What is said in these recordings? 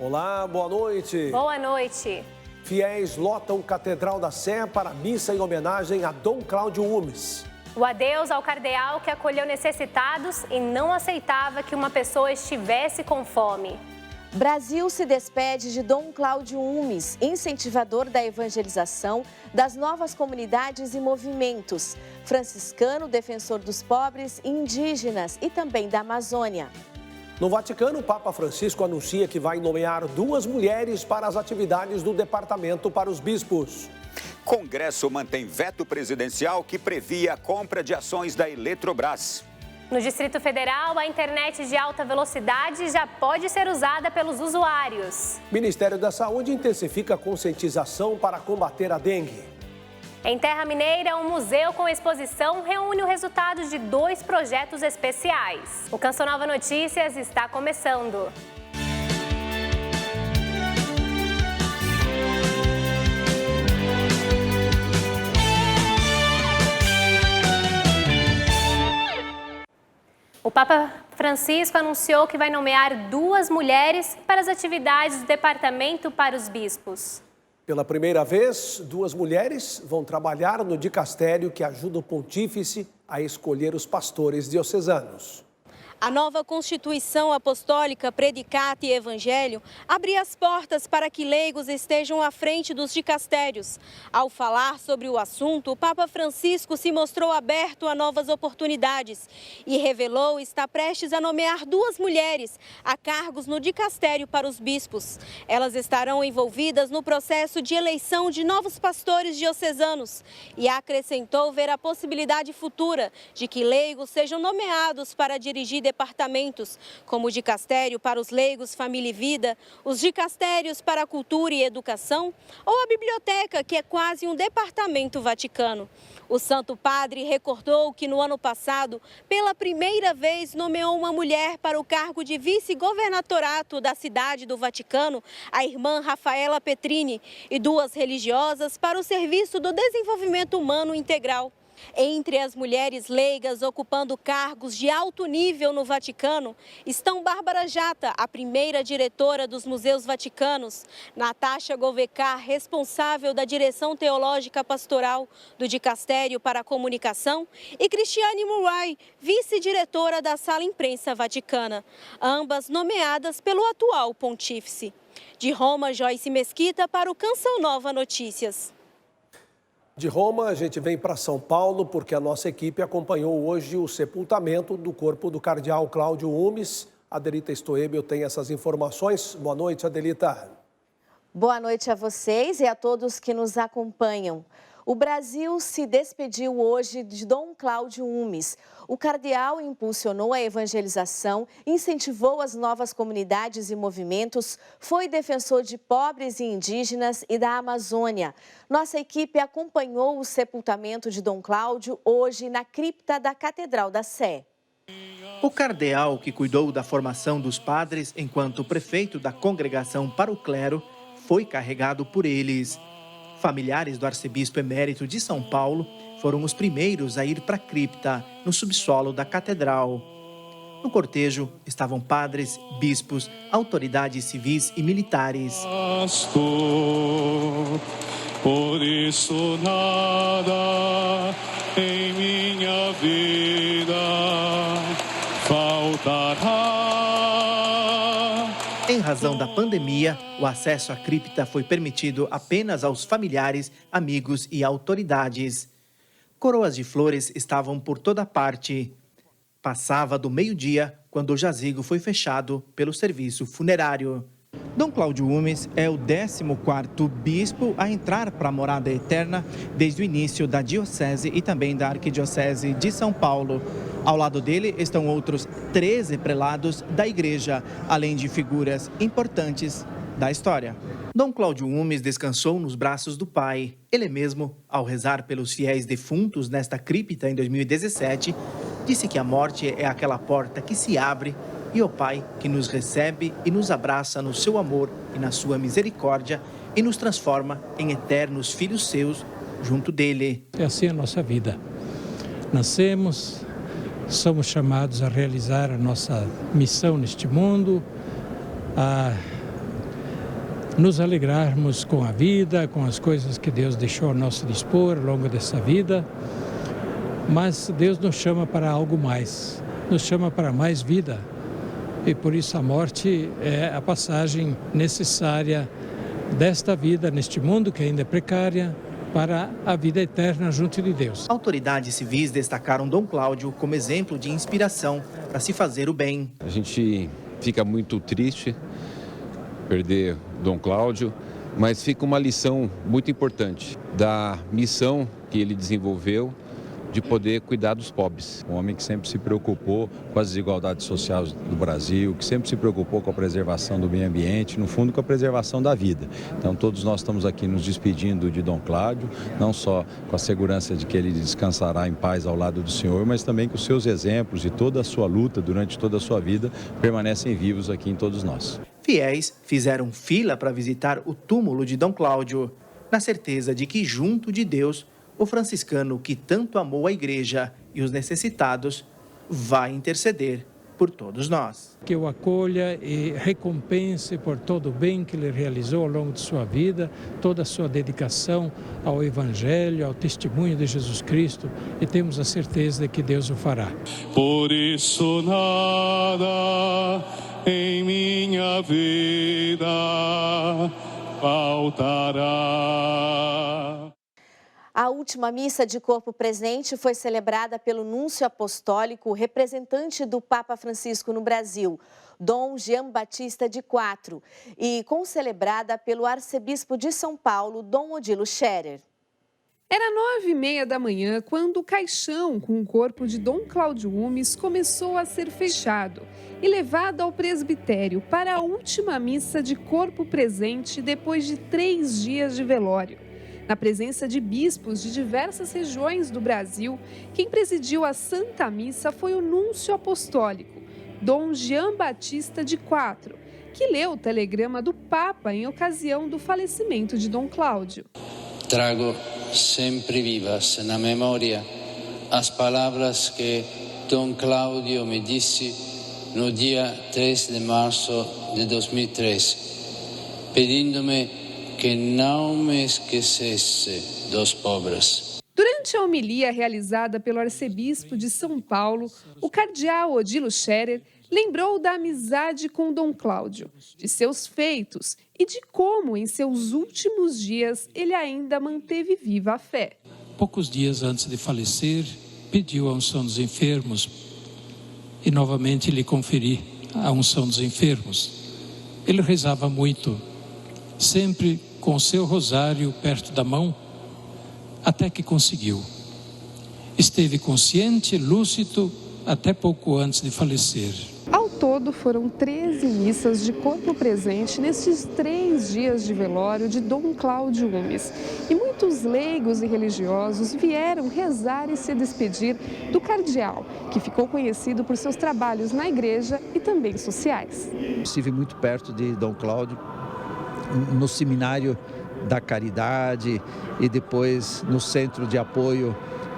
Olá, boa noite. Boa noite. Fiéis lotam Catedral da Sé para missa em homenagem a Dom Cláudio Umes. O adeus ao cardeal que acolheu necessitados e não aceitava que uma pessoa estivesse com fome. Brasil se despede de Dom Cláudio Umes, incentivador da evangelização, das novas comunidades e movimentos, franciscano, defensor dos pobres e indígenas e também da Amazônia. No Vaticano, o Papa Francisco anuncia que vai nomear 2 mulheres para as atividades do departamento para os bispos. Congresso mantém veto presidencial que previa a compra de ações da Eletrobras. No Distrito Federal, a internet de alta velocidade já pode ser usada pelos usuários. Ministério da Saúde intensifica a conscientização para combater a dengue. Em Terra Mineira, um museu com exposição reúne o resultado de 2 projetos especiais. O Canção Nova Notícias está começando. O Papa Francisco anunciou que vai nomear 2 mulheres para as atividades do Departamento para os Bispos. Pela primeira vez, 2 mulheres vão trabalhar no dicastério que ajuda o pontífice a escolher os pastores diocesanos. A nova Constituição Apostólica Predicata e Evangelho abre as portas para que leigos estejam à frente dos dicastérios. Ao falar sobre o assunto, o Papa Francisco se mostrou aberto a novas oportunidades e revelou estar prestes a nomear 2 mulheres a cargos no dicastério para os bispos. Elas estarão envolvidas no processo de eleição de novos pastores diocesanos e acrescentou ver a possibilidade futura de que leigos sejam nomeados para dirigir departamentos, como o dicastério para os leigos, família e vida, os dicastérios para a cultura e educação, ou a biblioteca, que é quase um departamento vaticano. O Santo Padre recordou que no ano passado, pela primeira vez, nomeou uma mulher para o cargo de vice-governatorato da cidade do Vaticano, a irmã Rafaela Petrini, e 2 religiosas para o Serviço do Desenvolvimento Humano Integral. Entre as mulheres leigas ocupando cargos de alto nível no Vaticano estão Bárbara Jata, a primeira diretora dos Museus Vaticanos, Natasha Govekar, responsável da Direção Teológica Pastoral do Dicastério para a Comunicação, e Cristiane Murray, vice-diretora da Sala Imprensa Vaticana, ambas nomeadas pelo atual pontífice. De Roma, Joyce Mesquita para o Canção Nova Notícias. De Roma, a gente vem para São Paulo porque a nossa equipe acompanhou hoje o sepultamento do corpo do cardeal Cláudio Umes. Adelita Stoebel tem essas informações. Boa noite, Adelita. Boa noite a vocês e a todos que nos acompanham. O Brasil se despediu hoje de Dom Cláudio Umes. O cardeal impulsionou a evangelização, incentivou as novas comunidades e movimentos, foi defensor de pobres e indígenas e da Amazônia. Nossa equipe acompanhou o sepultamento de Dom Cláudio hoje na cripta da Catedral da Sé. O cardeal, que cuidou da formação dos padres enquanto prefeito da Congregação para o Clero, foi carregado por eles. Familiares do arcebispo emérito de São Paulo foram os primeiros a ir para a cripta, no subsolo da catedral. No cortejo estavam padres, bispos, autoridades civis e militares. Por isso nada em minha vida faltará. Em razão da pandemia, o acesso à cripta foi permitido apenas aos familiares, amigos e autoridades. Coroas de flores estavam por toda parte. Passava do meio-dia quando o jazigo foi fechado pelo serviço funerário. Dom Cláudio Umes é o 14º bispo a entrar para a morada eterna desde o início da diocese e também da arquidiocese de São Paulo. Ao lado dele estão outros 13 prelados da igreja, além de figuras importantes da história. Dom Cláudio Umes descansou nos braços do pai. Ele mesmo, ao rezar pelos fiéis defuntos nesta cripta em 2017, disse que a morte é aquela porta que se abre e o Pai que nos recebe e nos abraça no seu amor e na sua misericórdia e nos transforma em eternos filhos seus junto dele. É assim a nossa vida. Nascemos, somos chamados a realizar a nossa missão neste mundo, a nos alegrarmos com a vida, com as coisas que Deus deixou a nosso dispor ao longo dessa vida. Mas Deus nos chama para algo mais, nos chama para mais vida. E por isso a morte é a passagem necessária desta vida, neste mundo que ainda é precária, para a vida eterna junto de Deus. Autoridades civis destacaram Dom Cláudio como exemplo de inspiração para se fazer o bem. A gente fica muito triste perder Dom Cláudio, mas fica uma lição muito importante da missão que ele desenvolveu de poder cuidar dos pobres. Um homem que sempre se preocupou com as desigualdades sociais do Brasil, que sempre se preocupou com a preservação do meio ambiente, no fundo com a preservação da vida. Então todos nós estamos aqui nos despedindo de Dom Cláudio, não só com a segurança de que ele descansará em paz ao lado do Senhor, mas também que os seus exemplos e toda a sua luta durante toda a sua vida permanecem vivos aqui em todos nós. Fiéis fizeram fila para visitar o túmulo de Dom Cláudio, na certeza de que junto de Deus, o franciscano que tanto amou a igreja e os necessitados vai interceder por todos nós. Que o acolha e recompense por todo o bem que ele realizou ao longo de sua vida, toda a sua dedicação ao Evangelho, ao testemunho de Jesus Cristo, e temos a certeza de que Deus o fará. Por isso nada em minha vida faltará. A última missa de corpo presente foi celebrada pelo núncio apostólico, representante do Papa Francisco no Brasil, Dom Jean Batista de Quatro, e concelebrada pelo arcebispo de São Paulo, Dom Odilo Scherer. Era 9h30 da manhã quando o caixão com o corpo de Dom Cláudio Umes começou a ser fechado e levado ao presbitério para a última missa de corpo presente depois de 3 dias de velório. Na presença de bispos de diversas regiões do Brasil, quem presidiu a Santa Missa foi o núncio apostólico, Dom Jean Batista de Quatro, que leu o telegrama do Papa em ocasião do falecimento de Dom Cláudio. Trago sempre vivas na memória as palavras que Dom Cláudio me disse no dia 3 de março de 2003, pedindo-me que não me esquecesse dos pobres. Durante a homilia realizada pelo arcebispo de São Paulo, o cardeal Odilo Scherer lembrou da amizade com Dom Cláudio, de seus feitos e de como, em seus últimos dias, ele ainda manteve viva a fé. Poucos dias antes de falecer, pediu a unção dos enfermos e novamente lhe conferi a unção dos enfermos. Ele rezava muito, sempre com o seu rosário perto da mão, até que conseguiu. Esteve consciente, lúcido, até pouco antes de falecer. Ao todo, foram 13 missas de corpo presente nestes 3 dias de velório de Dom Cláudio Umes. E muitos leigos e religiosos vieram rezar e se despedir do cardeal, que ficou conhecido por seus trabalhos na igreja e também sociais. Estive muito perto de Dom Cláudio, no Seminário da Caridade e depois no Centro de Apoio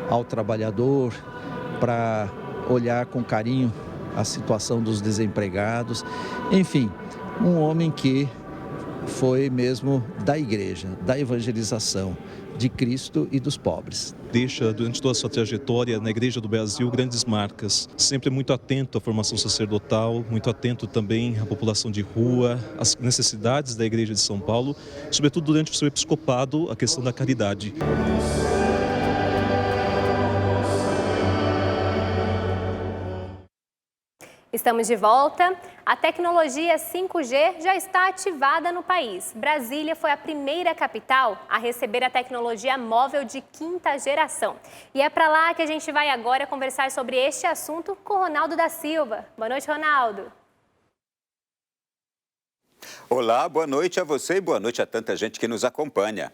ao Trabalhador, para olhar com carinho a situação dos desempregados. Enfim, um homem que foi mesmo da igreja, da evangelização de Cristo e dos pobres. Deixa, durante toda a sua trajetória na Igreja do Brasil, grandes marcas. Sempre muito atento à formação sacerdotal, muito atento também à população de rua, às necessidades da Igreja de São Paulo, sobretudo durante o seu episcopado, a questão da caridade. Estamos de volta. A tecnologia 5G já está ativada no país. Brasília foi a primeira capital a receber a tecnologia móvel de 5ª geração. E é para lá que a gente vai agora conversar sobre este assunto com Ronaldo da Silva. Boa noite, Ronaldo. Olá, boa noite a você e boa noite a tanta gente que nos acompanha.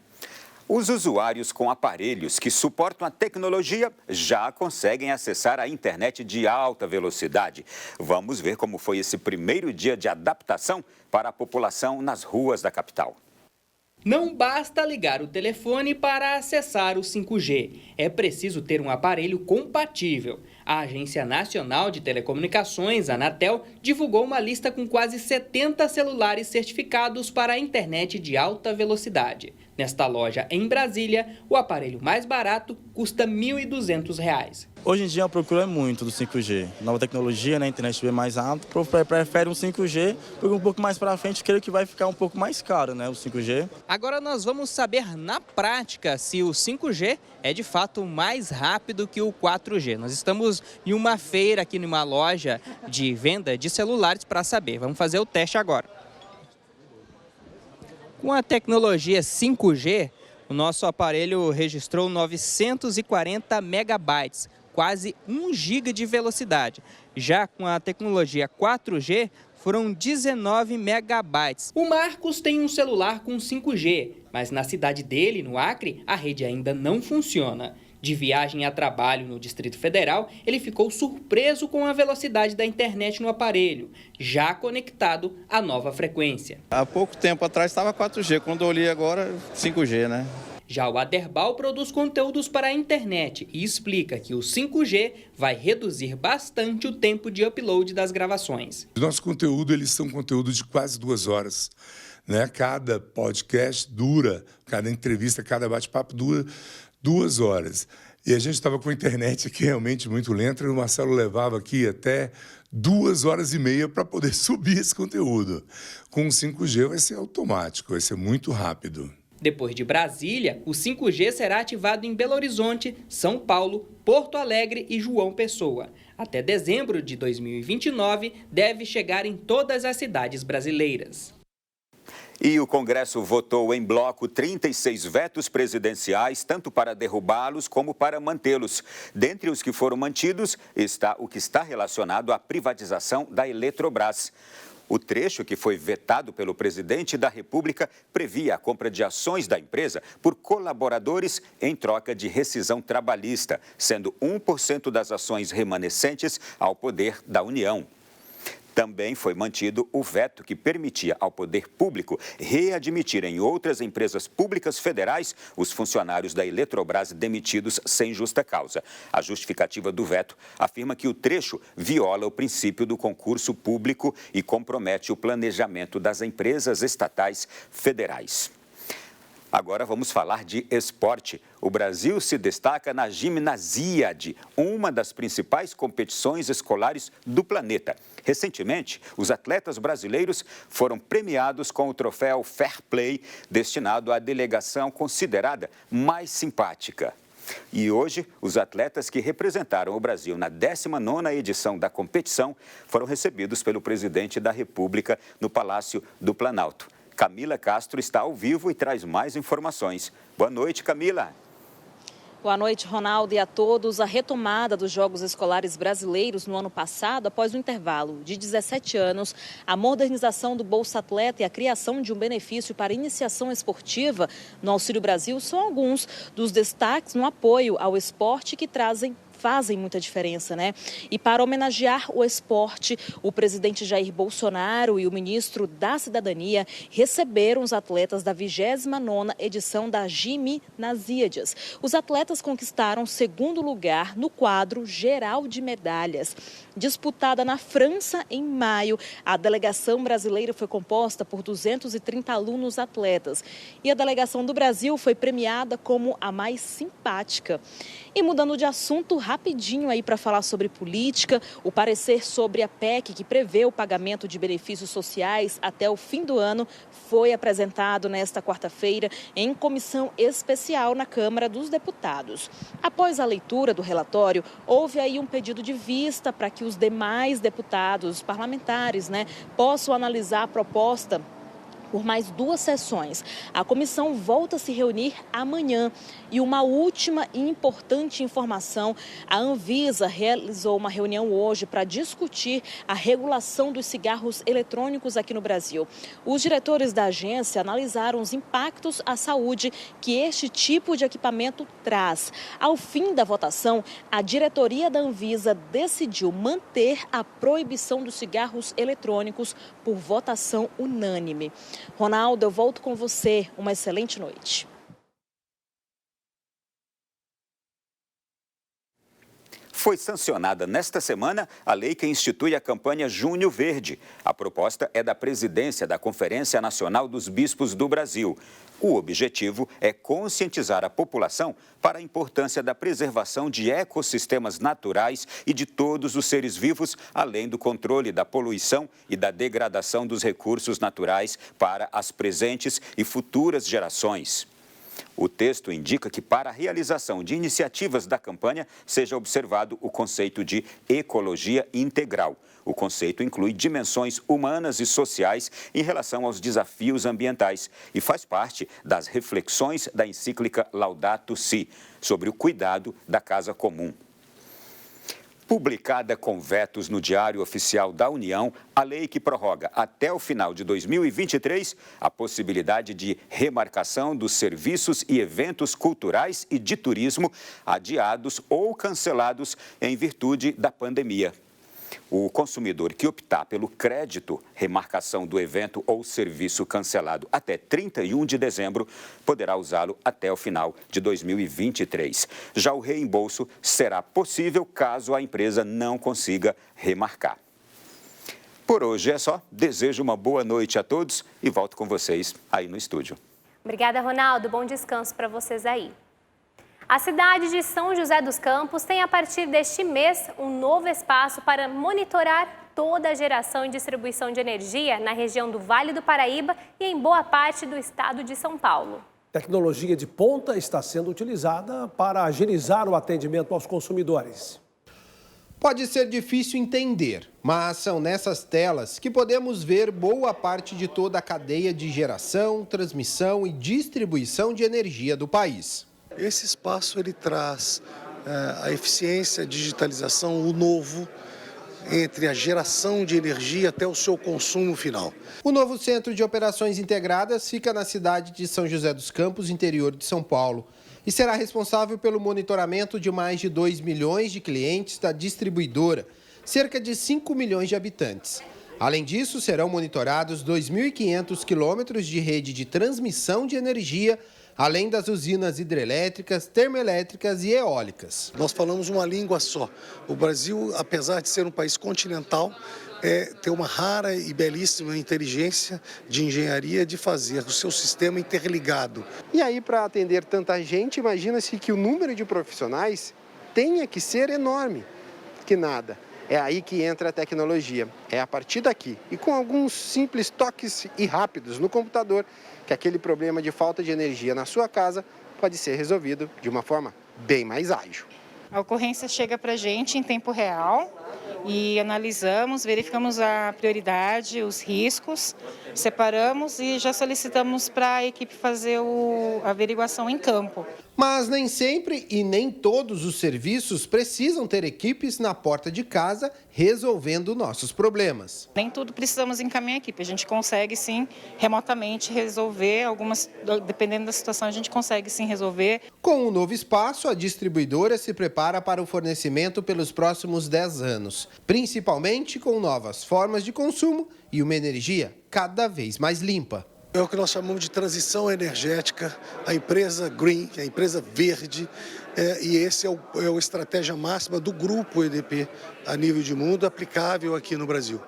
Os usuários com aparelhos que suportam a tecnologia já conseguem acessar a internet de alta velocidade. Vamos ver como foi esse primeiro dia de adaptação para a população nas ruas da capital. Não basta ligar o telefone para acessar o 5G. É preciso ter um aparelho compatível. A Agência Nacional de Telecomunicações, Anatel, divulgou uma lista com quase 70 celulares certificados para a internet de alta velocidade. Nesta loja em Brasília, o aparelho mais barato custa R$ 1.200. Hoje em dia a procura é muito do 5G. Nova tecnologia, né? A internet bem mais alta. Prefere um 5G, porque um pouco mais para frente creio que vai ficar um pouco mais caro, né? O 5G. Agora nós vamos saber na prática se o 5G é de fato mais rápido que o 4G. Nós estamos em uma feira aqui numa loja de venda de celulares para saber. Vamos fazer o teste agora. Com a tecnologia 5G, o nosso aparelho registrou 940 megabytes, quase 1 GB de velocidade. Já com a tecnologia 4G, foram 19 megabytes. O Marcos tem um celular com 5G, mas na cidade dele, no Acre, a rede ainda não funciona. De viagem a trabalho no Distrito Federal, ele ficou surpreso com a velocidade da internet no aparelho, já conectado à nova frequência. Há pouco tempo atrás estava 4G, quando eu olhei agora 5G, né? Já o Aderbal produz conteúdos para a internet e explica que o 5G vai reduzir bastante o tempo de upload das gravações. O nosso conteúdo, eles são conteúdo de quase 2 horas. Né? Cada podcast dura, cada entrevista, cada bate-papo dura 2 horas. E a gente estava com a internet aqui realmente muito lenta e o Marcelo levava aqui até 2 horas e meia para poder subir esse conteúdo. Com o 5G vai ser automático, vai ser muito rápido. Depois de Brasília, o 5G será ativado em Belo Horizonte, São Paulo, Porto Alegre e João Pessoa. Até dezembro de 2029, deve chegar em todas as cidades brasileiras. E o Congresso votou em bloco 36 vetos presidenciais, tanto para derrubá-los como para mantê-los. Dentre os que foram mantidos está o que está relacionado à privatização da Eletrobras. O trecho que foi vetado pelo presidente da República previa a compra de ações da empresa por colaboradores em troca de rescisão trabalhista, sendo 1% das ações remanescentes ao poder da União. Também foi mantido o veto que permitia ao poder público readmitir em outras empresas públicas federais os funcionários da Eletrobras demitidos sem justa causa. A justificativa do veto afirma que o trecho viola o princípio do concurso público e compromete o planejamento das empresas estatais federais. Agora vamos falar de esporte. O Brasil se destaca na Gimnasíade, uma das principais competições escolares do planeta. Recentemente, os atletas brasileiros foram premiados com o troféu Fair Play, destinado à delegação considerada mais simpática. E hoje, os atletas que representaram o Brasil na 19ª edição da competição foram recebidos pelo presidente da República no Palácio do Planalto. Camila Castro está ao vivo e traz mais informações. Boa noite, Camila. Boa noite, Ronaldo, e a todos. A retomada dos Jogos Escolares Brasileiros no ano passado, após um intervalo de 17 anos, a modernização do Bolsa Atleta e a criação de um benefício para iniciação esportiva no Auxílio Brasil são alguns dos destaques no apoio ao esporte que fazem muita diferença, né? E para homenagear o esporte, o presidente Jair Bolsonaro e o ministro da Cidadania receberam os atletas da 29ª edição da Gimnasíades. Os atletas conquistaram 2º lugar no quadro geral de medalhas. Disputada na França em maio, a delegação brasileira foi composta por 230 alunos atletas. E a delegação do Brasil foi premiada como a mais simpática. E mudando de assunto, rapidinho aí para falar sobre política, o parecer sobre a PEC que prevê o pagamento de benefícios sociais até o fim do ano foi apresentado nesta quarta-feira em comissão especial na Câmara dos Deputados. Após a leitura do relatório, houve aí um pedido de vista para que os demais deputados parlamentares, possam analisar a proposta por mais 2 sessões. A comissão volta a se reunir amanhã. E uma última e importante informação, a Anvisa realizou uma reunião hoje para discutir a regulação dos cigarros eletrônicos aqui no Brasil. Os diretores da agência analisaram os impactos à saúde que este tipo de equipamento traz. Ao fim da votação, a diretoria da Anvisa decidiu manter a proibição dos cigarros eletrônicos por votação unânime. Ronaldo, eu volto com você. Uma excelente noite. Foi sancionada nesta semana a lei que institui a campanha Junho Verde. A proposta é da presidência da Conferência Nacional dos Bispos do Brasil. O objetivo é conscientizar a população para a importância da preservação de ecossistemas naturais e de todos os seres vivos, além do controle da poluição e da degradação dos recursos naturais para as presentes e futuras gerações. O texto indica que, para a realização de iniciativas da campanha, seja observado o conceito de ecologia integral. O conceito inclui dimensões humanas e sociais em relação aos desafios ambientais e faz parte das reflexões da encíclica Laudato Si, sobre o cuidado da casa comum. Publicada com vetos no Diário Oficial da União, a lei que prorroga até o final de 2023 a possibilidade de remarcação dos serviços e eventos culturais e de turismo adiados ou cancelados em virtude da pandemia. O consumidor que optar pelo crédito, remarcação do evento ou serviço cancelado até 31 de dezembro, poderá usá-lo até o final de 2023. Já o reembolso será possível caso a empresa não consiga remarcar. Por hoje é só. Desejo uma boa noite a todos e volto com vocês aí no estúdio. Obrigada, Ronaldo. Bom descanso para vocês aí. A cidade de São José dos Campos tem, a partir deste mês, um novo espaço para monitorar toda a geração e distribuição de energia na região do Vale do Paraíba e em boa parte do estado de São Paulo. Tecnologia de ponta está sendo utilizada para agilizar o atendimento aos consumidores. Pode ser difícil entender, mas são nessas telas que podemos ver boa parte de toda a cadeia de geração, transmissão e distribuição de energia do país. Esse espaço ele traz a eficiência, a digitalização, o novo entre a geração de energia até o seu consumo final. O novo Centro de Operações Integradas fica na cidade de São José dos Campos, interior de São Paulo, e será responsável pelo monitoramento de mais de 2 milhões de clientes da distribuidora, cerca de 5 milhões de habitantes. Além disso, serão monitorados 2.500 quilômetros de rede de transmissão de energia, além das usinas hidrelétricas, termoelétricas e eólicas. Nós falamos uma língua só. O Brasil, apesar de ser um país continental, tem uma rara e belíssima inteligência de engenharia de fazer o seu sistema interligado. E aí, para atender tanta gente, imagina-se que o número de profissionais tenha que ser enorme. Que nada. É aí que entra a tecnologia. É a partir daqui, e com alguns simples toques e rápidos no computador, que aquele problema de falta de energia na sua casa pode ser resolvido de uma forma bem mais ágil. A ocorrência chega para a gente em tempo real e analisamos, verificamos a prioridade, os riscos, separamos e já solicitamos para a equipe fazer a averiguação em campo. Mas nem sempre e nem todos os serviços precisam ter equipes na porta de casa resolvendo nossos problemas. Nem tudo precisamos encaminhar a equipe, a gente consegue sim remotamente resolver, algumas, dependendo da situação, a gente consegue sim resolver. Com o novo espaço, a distribuidora se prepara para o fornecimento pelos próximos 10 anos, principalmente com novas formas de consumo e uma energia cada vez mais limpa. É o que nós chamamos de transição energética, a empresa green, a empresa verde, e esse é a estratégia máxima do grupo EDP a nível de mundo, aplicável aqui no Brasil.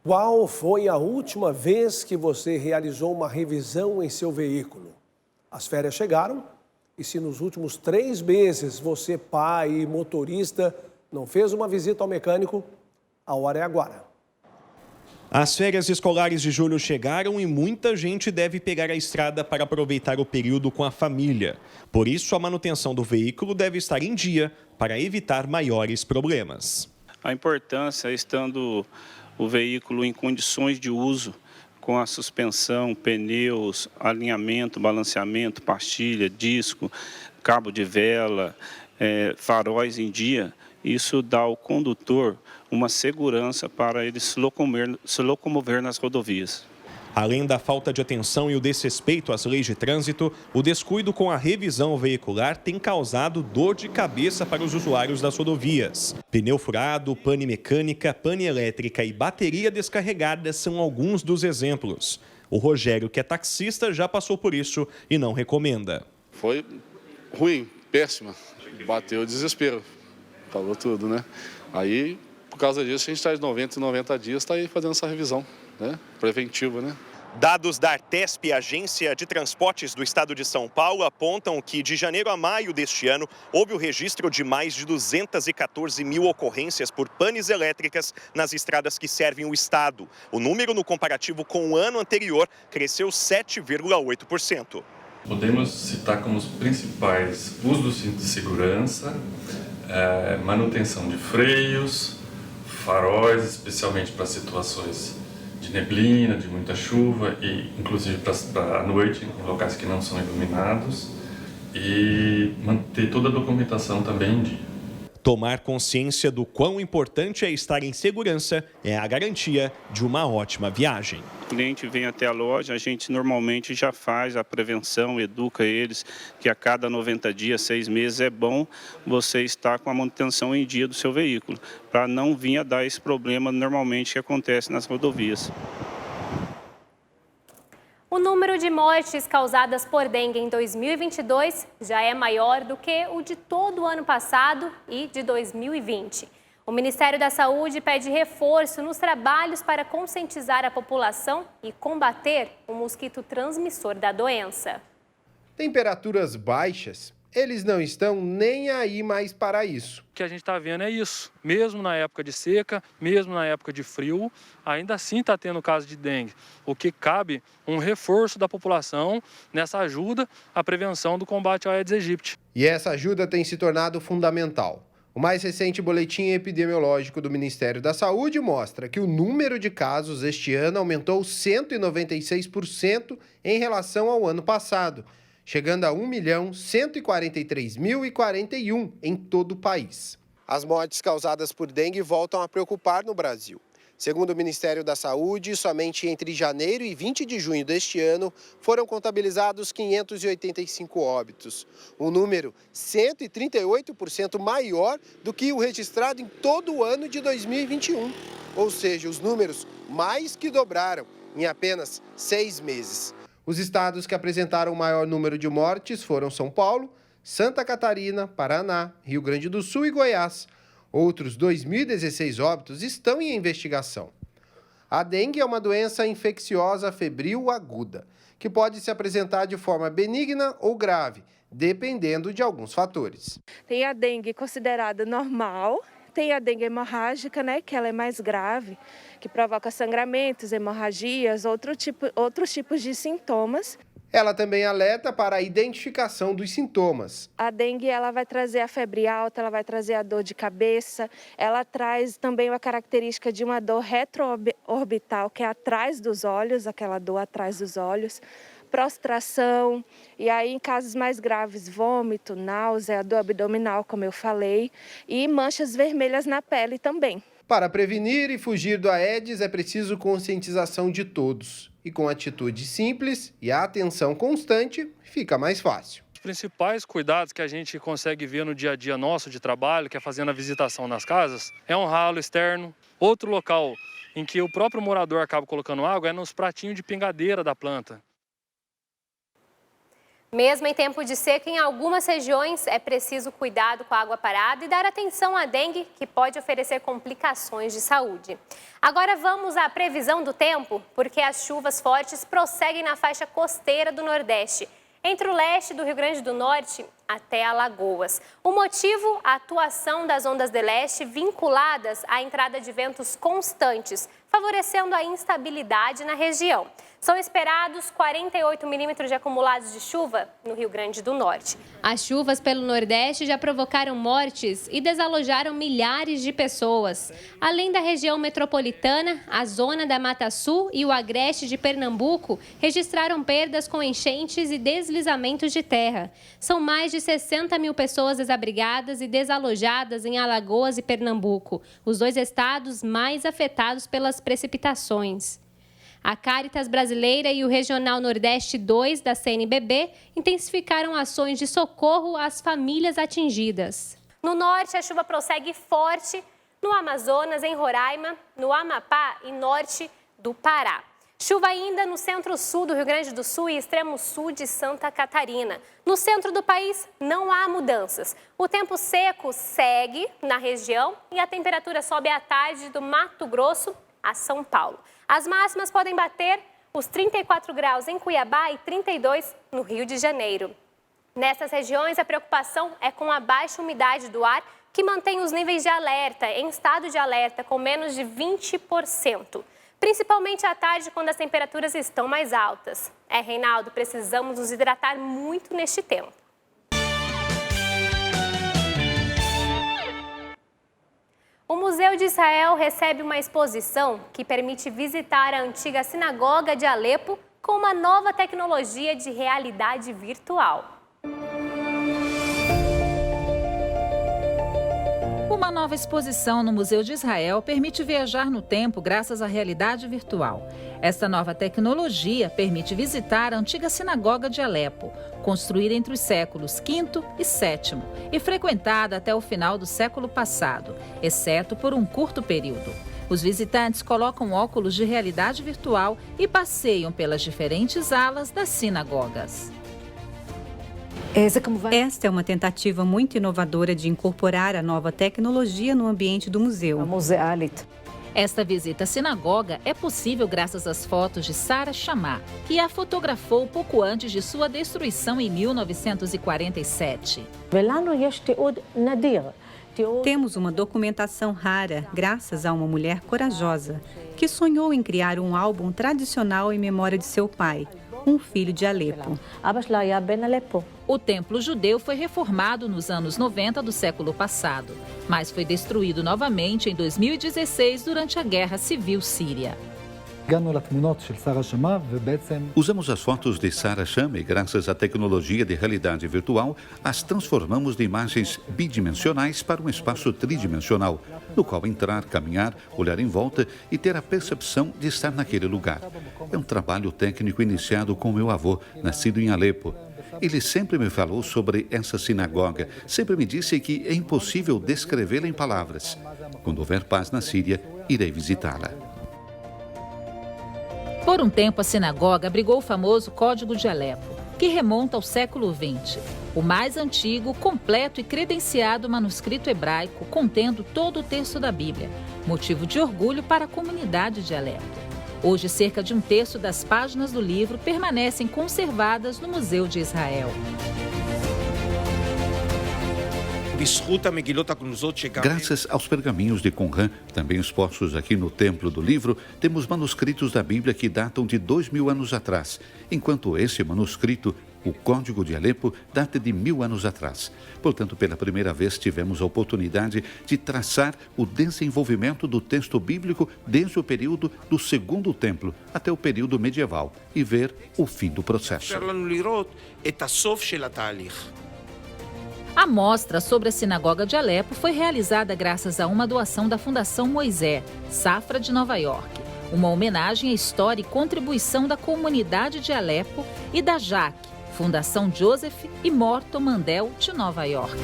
Qual foi a última vez que você realizou uma revisão em seu veículo? As férias chegaram e se nos últimos 3 meses você, pai e motorista, não fez uma visita ao mecânico, a hora é agora. As férias escolares de julho chegaram e muita gente deve pegar a estrada para aproveitar o período com a família. Por isso, a manutenção do veículo deve estar em dia para evitar maiores problemas. A importância, estando o veículo em condições de uso, com a suspensão, pneus, alinhamento, balanceamento, pastilha, disco, cabo de vela, faróis em dia, isso dá ao condutor uma segurança para ele se locomover nas rodovias. Além da falta de atenção e o desrespeito às leis de trânsito, o descuido com a revisão veicular tem causado dor de cabeça para os usuários das rodovias. Pneu furado, pane mecânica, pane elétrica e bateria descarregada são alguns dos exemplos. O Rogério, que é taxista, já passou por isso e não recomenda. Foi ruim, péssima, bateu o desespero. Parou tudo, né? Aí, por causa disso, a gente está de 90 em 90 dias, está aí fazendo essa revisão, né? Preventiva, né? Dados da Artesp, Agência de Transportes do Estado de São Paulo, apontam que de janeiro a maio deste ano houve o registro de mais de 214 mil ocorrências por panes elétricas nas estradas que servem o Estado. O número, no comparativo com o ano anterior, cresceu 7,8%. Podemos citar como os principais uso do cinto de segurança, manutenção de freios, faróis, especialmente para situações de neblina, de muita chuva e inclusive para a noite em locais que não são iluminados, e manter toda a documentação também em dia. Tomar consciência do quão importante é estar em segurança é a garantia de uma ótima viagem. O cliente vem até a loja, a gente normalmente já faz a prevenção, educa eles que a cada 90 dias, 6 meses é bom você estar com a manutenção em dia do seu veículo, para não vir a dar esse problema normalmente que acontece nas rodovias. O número de mortes causadas por dengue em 2022 já é maior do que o de todo o ano passado e de 2020. O Ministério da Saúde pede reforço nos trabalhos para conscientizar a população e combater o mosquito transmissor da doença. Temperaturas baixas, eles não estão nem aí mais para isso. O que a gente está vendo é isso. Mesmo na época de seca, mesmo na época de frio, ainda assim está tendo caso de dengue. O que cabe um reforço da população nessa ajuda à prevenção do combate ao Aedes aegypti. E essa ajuda tem se tornado fundamental. O mais recente boletim epidemiológico do Ministério da Saúde mostra que o número de casos este ano aumentou 196% em relação ao ano passado, chegando a 1.143.041 em todo o país. As mortes causadas por dengue voltam a preocupar no Brasil. Segundo o Ministério da Saúde, somente entre janeiro e 20 de junho deste ano foram contabilizados 585 óbitos, um número 138% maior do que o registrado em todo o ano de 2021. Ou seja, os números mais que dobraram em apenas 6 meses. Os estados que apresentaram o maior número de mortes foram São Paulo, Santa Catarina, Paraná, Rio Grande do Sul e Goiás. Outros 2.016 óbitos estão em investigação. A dengue é uma doença infecciosa febril aguda, que pode se apresentar de forma benigna ou grave, dependendo de alguns fatores. Tem a dengue considerada normal, tem a dengue hemorrágica, que ela é mais grave, que provoca sangramentos, hemorragias, outros tipos de sintomas. Ela também alerta para a identificação dos sintomas. A dengue ela vai trazer a febre alta, ela vai trazer a dor de cabeça, ela traz também a característica de uma dor retroorbital, que é atrás dos olhos, aquela dor atrás dos olhos, prostração, e aí em casos mais graves, vômito, náusea, dor abdominal, como eu falei, e manchas vermelhas na pele também. Para prevenir e fugir do Aedes é preciso conscientização de todos. E com atitude simples e a atenção constante, fica mais fácil. Os principais cuidados que a gente consegue ver no dia a dia nosso de trabalho, que é fazendo a visitação nas casas, é um ralo externo. Outro local em que o próprio morador acaba colocando água é nos pratinhos de pingadeira da planta. Mesmo em tempo de seca, em algumas regiões é preciso cuidado com a água parada e dar atenção à dengue, que pode oferecer complicações de saúde. Agora vamos à previsão do tempo, porque as chuvas fortes prosseguem na faixa costeira do Nordeste, entre o leste do Rio Grande do Norte até Alagoas. O motivo? A atuação das ondas de leste vinculadas à entrada de ventos constantes, favorecendo a instabilidade na região. São esperados 48 milímetros de acumulados de chuva no Rio Grande do Norte. As chuvas pelo Nordeste já provocaram mortes e desalojaram milhares de pessoas. Além da região metropolitana, a zona da Mata Sul e o agreste de Pernambuco registraram perdas com enchentes e deslizamentos de terra. São mais de 60 mil pessoas desabrigadas e desalojadas em Alagoas e Pernambuco, os dois estados mais afetados pelas precipitações. A Cáritas Brasileira e o Regional Nordeste 2 da CNBB intensificaram ações de socorro às famílias atingidas. No norte, a chuva prossegue forte no Amazonas, em Roraima, no Amapá e norte do Pará. Chuva ainda no centro-sul do Rio Grande do Sul e extremo sul de Santa Catarina. No centro do país, não há mudanças. O tempo seco segue na região e a temperatura sobe à tarde do Mato Grosso a São Paulo. As máximas podem bater os 34 graus em Cuiabá e 32 no Rio de Janeiro. Nessas regiões, a preocupação é com a baixa umidade do ar, que mantém os níveis de alerta em estado de alerta com menos de 20%. Principalmente à tarde, quando as temperaturas estão mais altas. Reinaldo, precisamos nos hidratar muito neste tempo. O Museu de Israel recebe uma exposição que permite visitar a antiga sinagoga de Alepo com uma nova tecnologia de realidade virtual. Uma nova exposição no Museu de Israel permite viajar no tempo graças à realidade virtual. Esta nova tecnologia permite visitar a antiga sinagoga de Alepo, construída entre os séculos V e VII e frequentada até o final do século passado, exceto por um curto período. Os visitantes colocam óculos de realidade virtual e passeiam pelas diferentes alas das sinagogas. Esta é uma tentativa muito inovadora de incorporar a nova tecnologia no ambiente do museu. Esta visita à sinagoga é possível graças às fotos de Sarah Chamá, que a fotografou pouco antes de sua destruição em 1947. Temos uma documentação rara, graças a uma mulher corajosa, que sonhou em criar um álbum tradicional em memória de seu pai, um filho de Alepo. O templo judeu foi reformado nos anos 90 do século passado, mas foi destruído novamente em 2016 durante a Guerra Civil Síria. Usamos as fotos de Sarah Chamá e, graças à tecnologia de realidade virtual, as transformamos de imagens bidimensionais para um espaço tridimensional, no qual entrar, caminhar, olhar em volta e ter a percepção de estar naquele lugar. É um trabalho técnico iniciado com meu avô, nascido em Alepo. Ele sempre me falou sobre essa sinagoga, sempre me disse que é impossível descrevê-la em palavras. Quando houver paz na Síria, irei visitá-la. Por um tempo, a sinagoga abrigou o famoso Código de Alepo, que remonta ao século XX. O mais antigo, completo e credenciado manuscrito hebraico contendo todo o texto da Bíblia, motivo de orgulho para a comunidade de Alepo. Hoje, cerca de um terço das páginas do livro permanecem conservadas no Museu de Israel. Graças aos pergaminhos de Qumran, também expostos aqui no Templo do Livro, temos manuscritos da Bíblia que datam de 2000 anos atrás, enquanto esse manuscrito, o Código de Alepo, data de 1000 anos atrás. Portanto, pela primeira vez tivemos a oportunidade de traçar o desenvolvimento do texto bíblico desde o período do Segundo Templo até o período medieval e ver o fim do processo. A mostra sobre a sinagoga de Alepo foi realizada graças a uma doação da Fundação Moisés, Safra de Nova York, uma homenagem à história e contribuição da comunidade de Alepo e da JAC, Fundação Joseph e Morton Mandel de Nova York.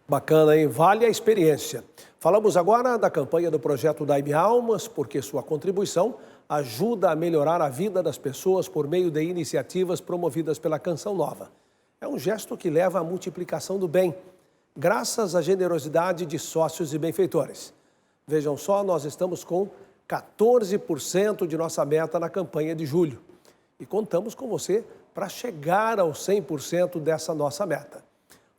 Bacana, hein? Vale a experiência. Falamos agora da campanha do projeto Dai-me Almas, porque sua contribuição ajuda a melhorar a vida das pessoas por meio de iniciativas promovidas pela Canção Nova. É um gesto que leva à multiplicação do bem, graças à generosidade de sócios e benfeitores. Vejam só, nós estamos com 14% de nossa meta na campanha de julho. E contamos com você para chegar aos 100% dessa nossa meta.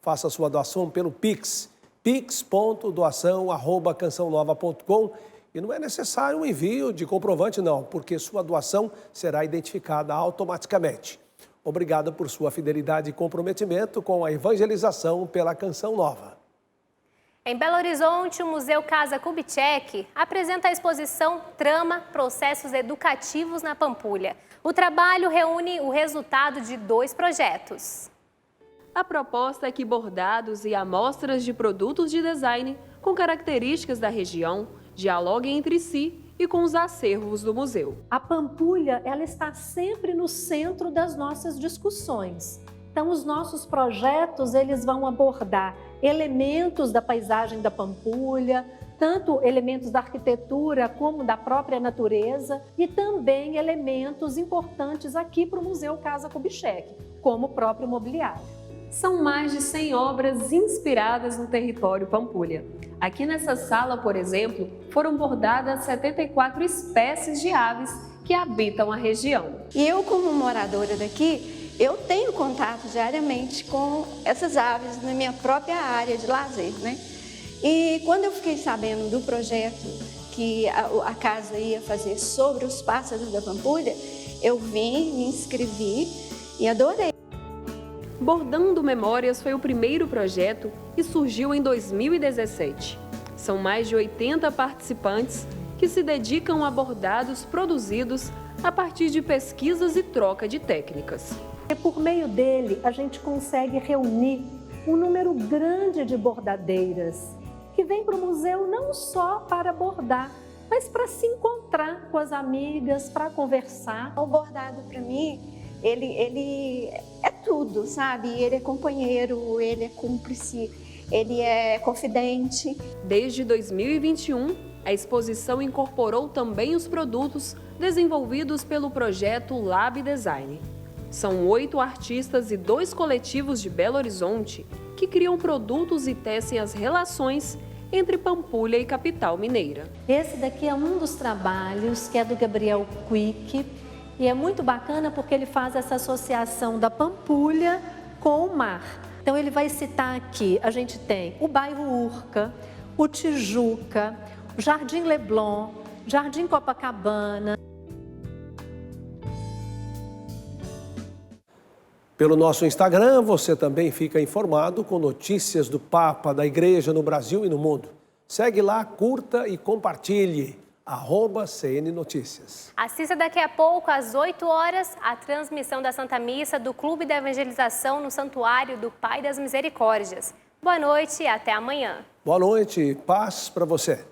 Faça sua doação pelo Pix, pix.doação@cançãonova.com. E não é necessário um envio de comprovante, não, porque sua doação será identificada automaticamente. Obrigado por sua fidelidade e comprometimento com a evangelização pela Canção Nova. Em Belo Horizonte, o Museu Casa Kubitschek apresenta a exposição Trama Processos Educativos na Pampulha. O trabalho reúne o resultado de 2 projetos. A proposta é que bordados e amostras de produtos de design com características da região dialoguem entre si e com os acervos do museu. A Pampulha, ela está sempre no centro das nossas discussões. Então, os nossos projetos, eles vão abordar elementos da paisagem da Pampulha, tanto elementos da arquitetura como da própria natureza e também elementos importantes aqui para o Museu Casa Kubitschek, como o próprio mobiliário. São mais de 100 obras inspiradas no território Pampulha. Aqui nessa sala, por exemplo, foram bordadas 74 espécies de aves que habitam a região. E eu, como moradora daqui, eu tenho contato diariamente com essas aves na minha própria área de lazer, né? E quando eu fiquei sabendo do projeto que a casa ia fazer sobre os pássaros da Pampulha, eu vim, me inscrevi e adorei. Bordando Memórias foi o primeiro projeto e surgiu em 2017. São mais de 80 participantes que se dedicam a bordados produzidos a partir de pesquisas e troca de técnicas. E por meio dele, a gente consegue reunir um número grande de bordadeiras que vêm para o museu não só para bordar, mas para se encontrar com as amigas, para conversar. O bordado, para mim, ele é tudo, sabe? Ele é companheiro, ele é cúmplice, ele é confidente. Desde 2021, a exposição incorporou também os produtos desenvolvidos pelo projeto Lab Design. São 8 artistas e 2 coletivos de Belo Horizonte que criam produtos e tecem as relações entre Pampulha e capital mineira. Esse daqui é um dos trabalhos que é do Gabriel Quick e é muito bacana porque ele faz essa associação da Pampulha com o mar. Então ele vai citar aqui, a gente tem o bairro Urca, o Tijuca, o Jardim Leblon, Jardim Copacabana. Pelo nosso Instagram, você também fica informado com notícias do Papa, da Igreja no Brasil e no mundo. Segue lá, curta e compartilhe. @CN Notícias. Assista daqui a pouco, às 8 horas, a transmissão da Santa Missa do Clube da Evangelização no Santuário do Pai das Misericórdias. Boa noite e até amanhã. Boa noite, paz para você.